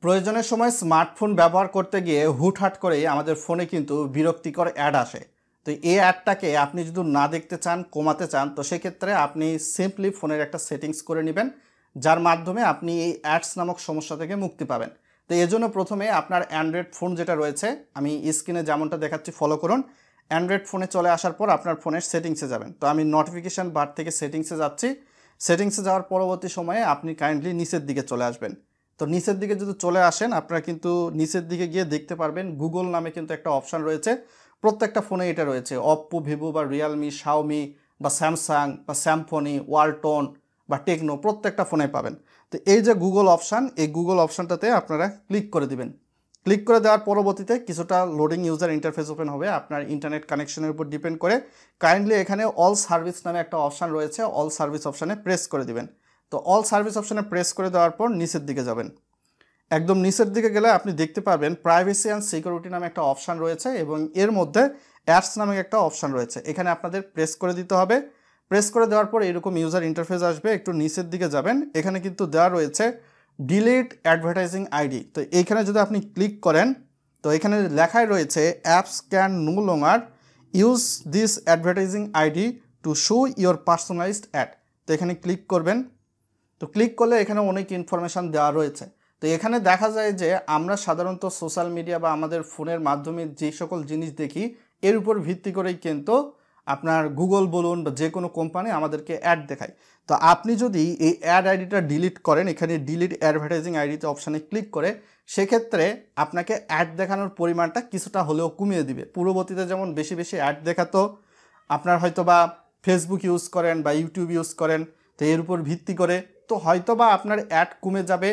প্রয়োজনের সময় স্মার্টফোন ব্যবহার করতে গিয়ে হুটহাট করেই আমাদের ফোনে কিন্তু বিরক্তিকর অ্যাড আসে। তো এই অ্যাডটাকে আপনি যদি না দেখতে চান, কমাতে চান, তো সেক্ষেত্রে আপনি সিম্পলি ফোনের একটা সেটিংস করে নেবেন, যার মাধ্যমে আপনি এই অ্যাডস নামক সমস্যা থেকে মুক্তি পাবেন। তো এজন্য প্রথমে আপনার অ্যান্ড্রয়েড ফোন যেটা রয়েছে, আমি স্ক্রিনে যেমনটা দেখাচ্ছি ফলো করুন। অ্যান্ড্রয়েড ফোনে চলে আসার পর আপনার ফোনের সেটিংসে যাবেন। তো আমি নোটিফিকেশান বার থেকে সেটিংসে যাচ্ছি। সেটিংসে যাওয়ার পরবর্তী সময়ে আপনি কাইন্ডলি নিচের দিকে চলে আসবেন। তো নিচের দিকে যদি চলে আসেন, আপনারা কিন্তু নিচের দিকে গিয়ে দেখতে পারবেন গুগল নামে কিন্তু একটা অপশান রয়েছে। প্রত্যেকটা ফোনে এটা রয়েছে। অপ্পো, ভিভো বা রিয়েলমি, শাওমি বা স্যামসাং বা স্যামফোনি, ওয়ালটন বা টেকনো, প্রত্যেকটা ফোনে পাবেন। তো এই যে গুগল অপশান, এই গুগল অপশানটাতে আপনারা ক্লিক করে দিবেন। ক্লিক করে দেওয়ার পরবর্তীতে কিছুটা লোডিং ইউজার ইন্টারফেস ওপেন হবে আপনার ইন্টারনেট কানেকশনের উপর ডিপেন্ড করে। কাইন্ডলি এখানে অল সার্ভিস নামে একটা অপশান রয়েছে, অল সার্ভিস অপশানে প্রেস করে দিবেন। তো অল সার্ভিস অপশানে প্রেস করে দেওয়ার পর নিচের দিকে যাবেন। একদম নিচের দিকে গেলে আপনি দেখতে পাবেন প্রাইভেসি অ্যান্ড সিকিউরিটি নামে একটা অপশান রয়েছে এবং এর মধ্যে অ্যাডস নামে একটা অপশান রয়েছে। এখানে আপনাদের প্রেস করে দিতে হবে। প্রেস করে দেওয়ার পর এরকম ইউজার ইন্টারফেস আসবে। একটু নিচের দিকে যাবেন, এখানে কিন্তু দেওয়া রয়েছে ডিলিট অ্যাডভার্টাইজিং আইডি। তো এইখানে যদি আপনি ক্লিক করেন, তো এখানে লেখাই রয়েছে apps can no longer use this advertising ID to show your personalized ad. তো এখানে ক্লিক করবেন। তো ক্লিক করলে এখানে অনেক ইনফরমেশান দেওয়া রয়েছে। তো এখানে দেখা যায় যে আমরা সাধারণত সোশ্যাল মিডিয়া বা আমাদের ফোনের মাধ্যমে যে সকল জিনিস দেখি, এর উপর ভিত্তি করেই কিন্তু আপনার গুগল বলুন বা যে কোনো কোম্পানি আমাদেরকে অ্যাড দেখায়। তো আপনি যদি এই অ্যাড আইডিটা ডিলিট করেন, এখানে ডিলিট অ্যাডভার্টাইজিং আইডিতে অপশানে ক্লিক করে, সেক্ষেত্রে আপনাকে অ্যাড দেখানোর পরিমাণটা কিছুটা হলেও কমিয়ে দিবে। পূর্ববর্তীতে যেমন বেশি বেশি অ্যাড দেখাতো, আপনার হয়তো বা ফেসবুক ইউজ করেন বা ইউটিউব ইউজ করেন, তো এর উপর ভিত্তি করে তো হয়তো বা আপনার অ্যাড কমে যাবে।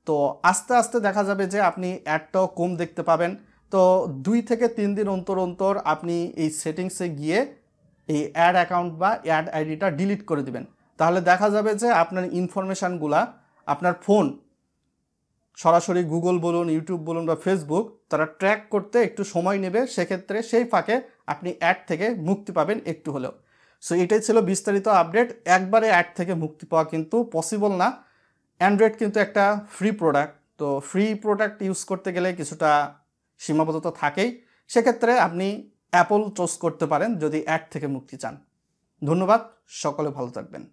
তো আস্তে আস্তে দেখা যাবে যে আপনি অ্যাডটাও কম দেখতে পাবেন। তো 2 থেকে 3 দিন অন্তর অন্তর আপনি এই সেটিংসে গিয়ে এই অ্যাড অ্যাকাউন্ট বা অ্যাড আইডিটা ডিলিট করে দিবেন। তাহলে দেখা যাবে যে আপনার ইনফরমেশানগুলা আপনার ফোন সরাসরি গুগল বলুন, ইউটিউব বলুন বা ফেসবুক, তারা ট্র্যাক করতে একটু সময় নেবে। সেক্ষেত্রে সেই ফাঁকে আপনি অ্যাড থেকে মুক্তি পাবেন একটু হলেও। সো এটাই ছিল বিস্তারিত আপডেট। একবারে অ্যাড থেকে মুক্তি পাওয়া কিন্তু পসিবল না। অ্যান্ড্রয়েড কিন্তু একটা ফ্রি প্রোডাক্ট। তো ফ্রি প্রোডাক্ট ইউজ করতে গেলে কিছুটা সীমাবদ্ধতা থাকেই। সেক্ষেত্রে আপনি অ্যাপল চুজ করতে পারেন যদি অ্যাড থেকে মুক্তি চান। ধন্যবাদ, সকলে ভালো থাকবেন।